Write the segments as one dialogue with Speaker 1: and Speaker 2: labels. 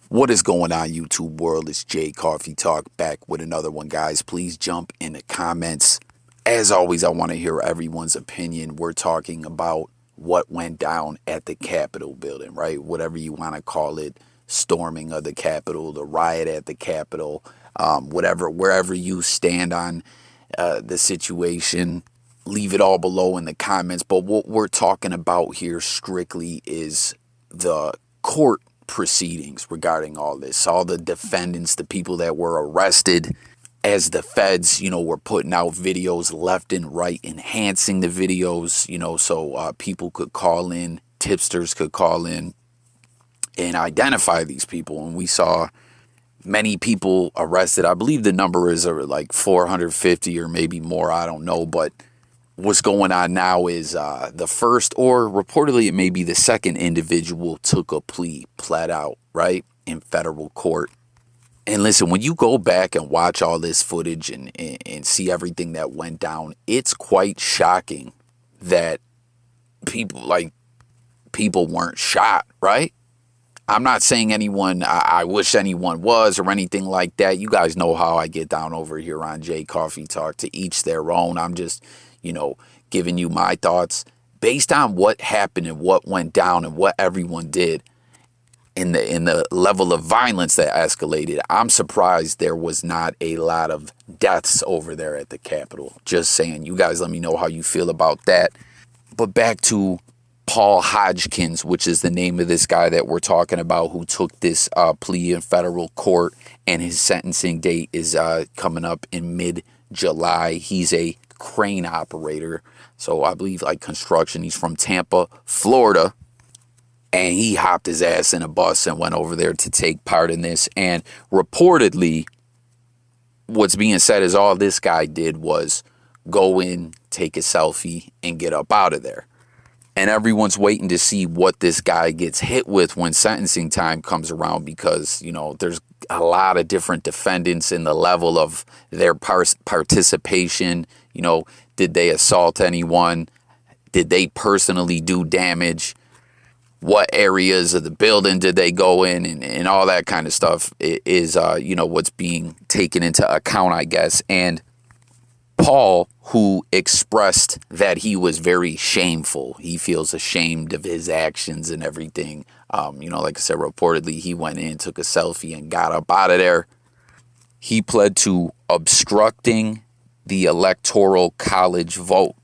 Speaker 1: What is going on, YouTube world? It's Jay Coffee Talk back with another one, guys. Please jump in the comments. As always, I want to hear everyone's opinion. We're talking about what went down at the Capitol building, right? Whatever you want to call it, storming of the Capitol, the riot at the Capitol, wherever you stand on the situation, leave it all below in the comments. But what we're talking about here strictly is the court proceedings regarding all this, all the defendants, the people that were arrested, as the feds, were putting out videos left and right, enhancing the videos, so people could call in, tipsters could call in and identify these people. And we saw many people arrested. I believe the number is like 450 or maybe more. I don't know. But what's going on now is the first, or reportedly it may be the second individual, took a plea, pled out, right, in federal court. And listen, when you go back and watch all this footage and see everything that went down, it's quite shocking that people weren't shot, right? I'm not saying I wish anyone was or anything like that. You guys know how I get down over here on J Coffee Talk, to each their own. I'm just, giving you my thoughts based on what happened and what went down and what everyone did in the level of violence that escalated. I'm surprised there was not a lot of deaths over there at the Capitol. Just saying. You guys let me know how you feel about that. But back to Paul Hodgkins, which is the name of this guy that we're talking about, who took this plea in federal court, and his sentencing date is coming up in mid-July. He's a crane operator, so I believe like construction. He's from Tampa, Florida, and he hopped his ass in a bus and went over there to take part in this. And reportedly, what's being said is all this guy did was go in, take a selfie, and get up out of there. And everyone's waiting to see what this guy gets hit with when sentencing time comes around, because, there's a lot of different defendants in the level of their participation. Did they assault anyone? Did they personally do damage? What areas of the building did they go in, and all that kind of stuff is, what's being taken into account, I guess. And Paul, who expressed that he was very shameful, he feels ashamed of his actions and everything. Like I said, reportedly he went in, took a selfie, and got up out of there. He pled to obstructing the electoral college vote.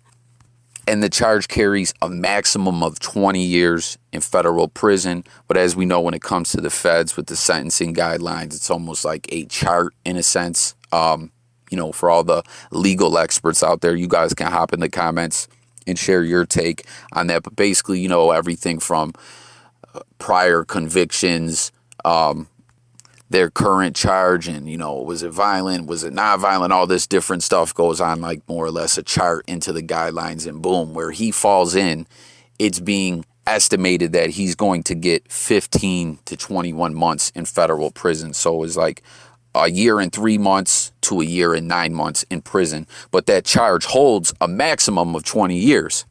Speaker 1: And the charge carries a maximum of 20 years in federal prison. But as we know, when it comes to the feds with the sentencing guidelines, it's almost like a chart in a sense. For all the legal experts out there, you guys can hop in the comments and share your take on that. But basically, everything from prior convictions, their current charge, and, was it violent? Was it not violent? All this different stuff goes on, like more or less a chart into the guidelines, and boom, where he falls in, it's being estimated that he's going to get 15 to 21 months in federal prison. So it's like a year and 3 months to a year and 9 months in prison. But that charge holds a maximum of 20 years.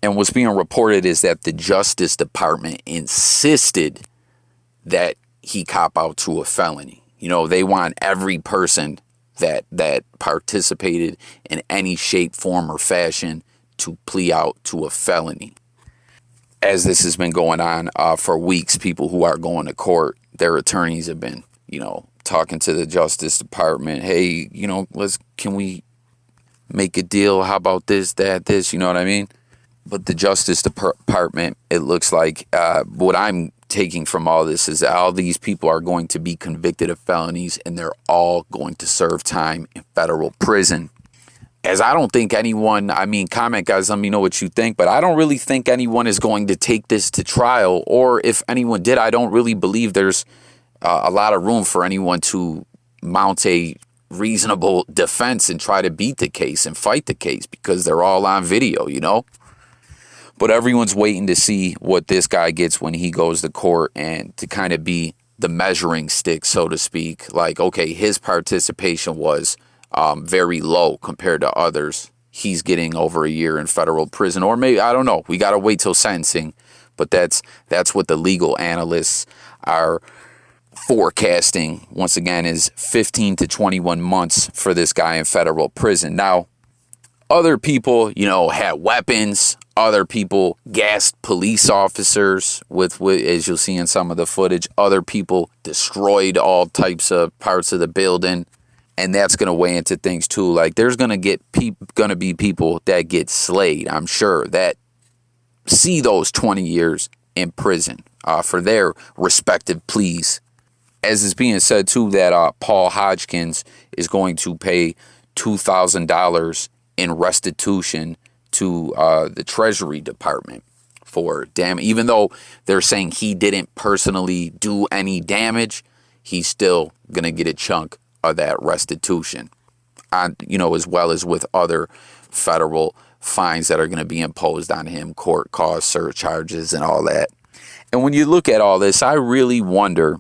Speaker 1: And what's being reported is that the Justice Department insisted that he cop out to a felony. They want every person that participated in any shape, form, or fashion to plea out to a felony. As this has been going on for weeks, people who are going to court, their attorneys have been, talking to the Justice Department. Hey, can we make a deal? How about this, that, this? You know what I mean? But the Justice Department, it looks like, what I'm taking from all this is that all these people are going to be convicted of felonies, and they're all going to serve time in federal prison. As I don't think anyone, comment, guys, let me know what you think, but I don't really think anyone is going to take this to trial. Or if anyone did, I don't really believe there's a lot of room for anyone to mount a reasonable defense and try to beat the case and fight the case, because they're all on video, But everyone's waiting to see what this guy gets when he goes to court, and to kind of be the measuring stick, so to speak. Like, okay, his participation was very low compared to others. He's getting over a year in federal prison, or maybe, I don't know. We got to wait till sentencing. But that's what the legal analysts are forecasting, once again, is 15 to 21 months for this guy in federal prison. Now, other people, had weapons. Other people gassed police officers with, as you'll see in some of the footage. Other people destroyed all types of parts of the building. And that's going to weigh into things too. Like, there's going to be people that get slayed, I'm sure, that see those 20 years in prison for their respective pleas. As is being said too, that Paul Hodgkins is going to pay $2,000 in restitution to the Treasury Department for damage. Even though they're saying he didn't personally do any damage, he's still going to get a chunk of that restitution, as well as with other federal fines that are going to be imposed on him, court costs, surcharges, and all that. And when you look at all this, I really wonder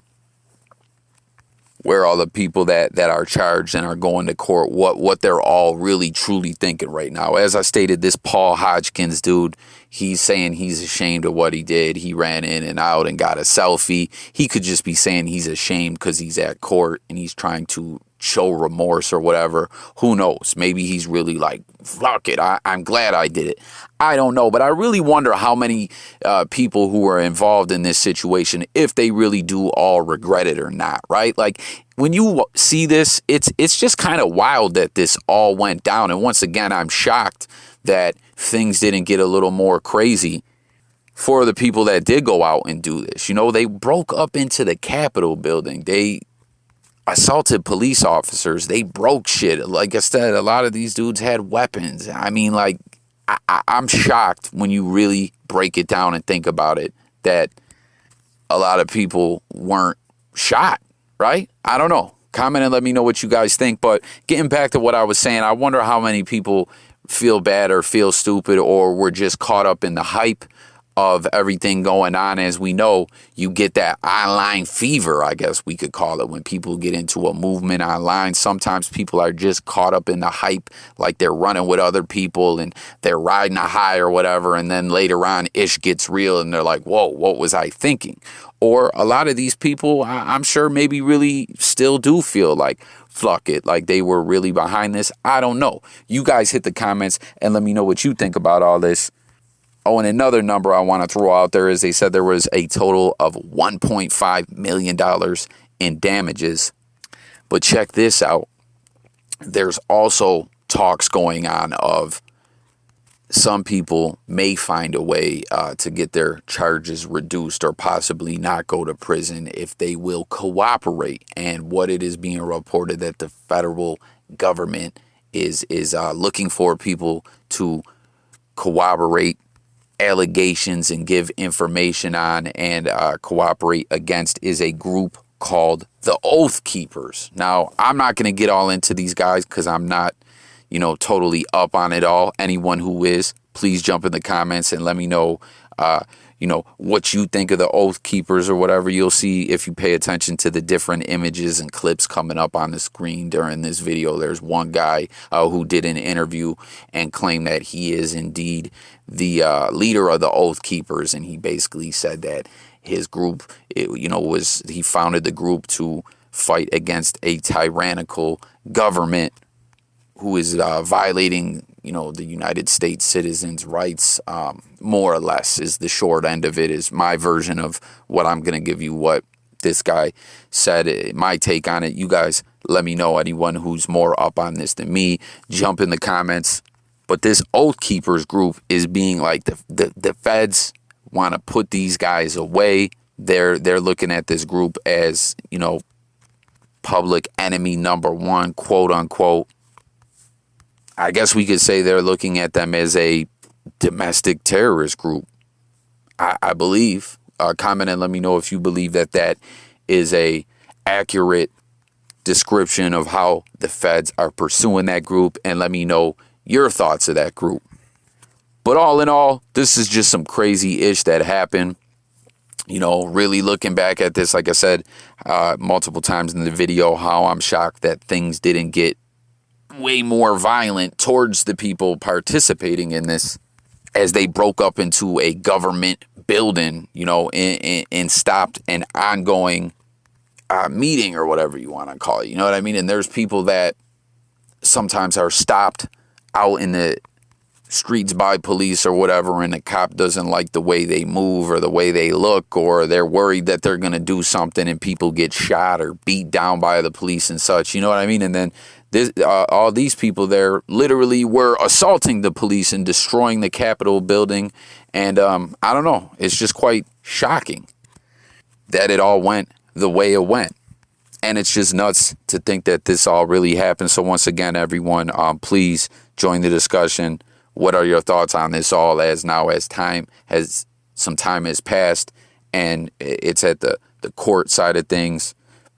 Speaker 1: where all the people that are charged and are going to court, what they're all really truly thinking right now. As I stated, this Paul Hodgkins dude, he's saying he's ashamed of what he did. He ran in and out and got a selfie. He could just be saying he's ashamed because he's at court and he's trying to show remorse or whatever. Who knows? Maybe he's really like, fuck it, I'm glad I did it. I don't know, but I really wonder how many people who are involved in this situation, if they really do all regret it or not, right? Like, when you see this, it's just kind of wild that this all went down. And once again, I'm shocked that things didn't get a little more crazy for the people that did go out and do this. They broke up into the Capitol building. They assaulted police officers. They broke shit. Like I said, a lot of these dudes had weapons. I mean, like, I'm shocked when you really break it down and think about it, that a lot of people weren't shot, right? I don't know. Comment and let me know what you guys think. But getting back to what I was saying, I wonder how many people feel bad or feel stupid or were just caught up in the hype of everything going on. As we know, you get that online fever, I guess we could call it, when people get into a movement online. Sometimes people are just caught up in the hype, like they're running with other people and they're riding a high or whatever, and then later on ish gets real and they're like, whoa, what was I thinking? Or a lot of these people, I'm sure, maybe really still do feel like, fuck it, like they were really behind this. I don't know. You guys hit the comments and let me know what you think about all this. Oh, and another number I want to throw out there is they said there was a total of $1.5 million in damages. But check this out. There's also talks going on of some people may find a way to get their charges reduced or possibly not go to prison if they will cooperate. And what it is being reported that the federal government is looking for people to cooperate allegations and give information on and cooperate against is a group called the Oath Keepers. Now, I'm not going to get all into these guys because I'm not, totally up on it all. Anyone who is, please jump in the comments and let me know, what you think of the Oath Keepers or whatever. You'll see if you pay attention to the different images and clips coming up on the screen during this video. There's one guy who did an interview and claimed that he is indeed the leader of the Oath Keepers, and he basically said that his group, he founded the group to fight against a tyrannical government who is violating, the United States citizens' rights, more or less, is the short end of it, is my version of what I'm going to give you, what this guy said, my take on it. You guys let me know, anyone who's more up on this than me, jump in the comments. But this Oath Keepers group is being like, the feds want to put these guys away. They're looking at this group as, public enemy number one, quote unquote. I guess we could say they're looking at them as a domestic terrorist group. I believe. Comment and let me know if you believe that is a accurate description of how the feds are pursuing that group, and let me know your thoughts of that group. But all in all, this is just some crazy ish that happened. Really looking back at this, like I said multiple times in the video, how I'm shocked that things didn't get way more violent towards the people participating in this as they broke up into a government building, and stopped an ongoing meeting or whatever you want to call it. You know what I mean? And there's people that sometimes are stopped out in the streets by police or whatever, and the cop doesn't like the way they move or the way they look, or they're worried that they're going to do something and people get shot or beat down by the police and such. You know what I mean? And then all these people there literally were assaulting the police and destroying the Capitol building. And I don't know. It's just quite shocking that it all went the way it went. And it's just nuts to think that this all really happened. So once again, everyone, please join the discussion. What are your thoughts on this all as some time has passed and it's at the court side of things?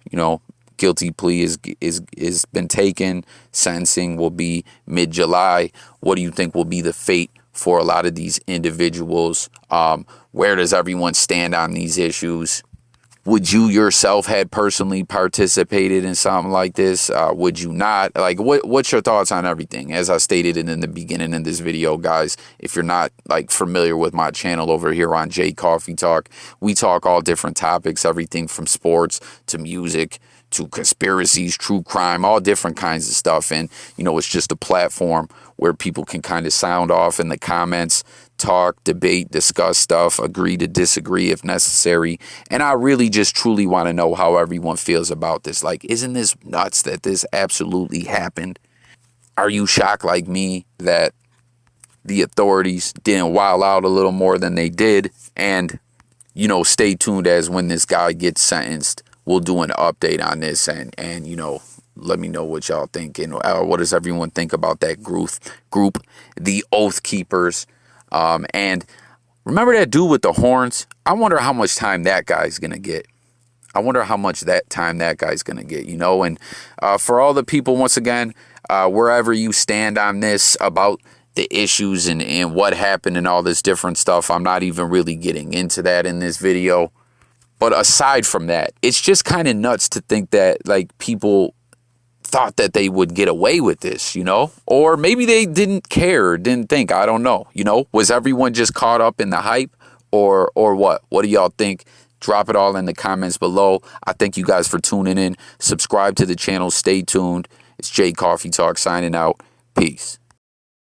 Speaker 1: You know, guilty plea is been taken. Sentencing will be mid-July. What do you think will be the fate for a lot of these individuals? Where does everyone stand on these issues? Would you yourself had personally participated in something like this? Would you not? Like, what's your thoughts on everything? As I stated in the beginning of this video, guys, if you're not like familiar with my channel over here on J Coffee Talk, we talk all different topics, everything from sports to music to conspiracies, true crime, all different kinds of stuff. And, you know, it's just a platform where people can kind of sound off in the comments, talk, debate, discuss stuff, agree to disagree if necessary. And I really just truly want to know how everyone feels about this. Like, isn't this nuts that this absolutely happened? Are you shocked like me that the authorities didn't wild out a little more than they did? And, you know, stay tuned as when this guy gets sentenced, we'll do an update on this and you know, let me know what y'all think. And what does everyone think about that group, the Oath Keepers? And remember that dude with the horns? I wonder how much time that guy's going to get. I wonder how much time that guy's going to get, you know? And for all the people, once again, wherever you stand on this about the issues and what happened and all this different stuff, I'm not even really getting into that in this video. But aside from that, it's just kind of nuts to think that like people thought that they would get away with this, you know, or maybe they didn't care, didn't think. I don't know. You know, was everyone just caught up in the hype or what? What do y'all think? Drop it all in the comments below. I thank you guys for tuning in. Subscribe to the channel. Stay tuned. It's J Coffee Talk signing out. Peace.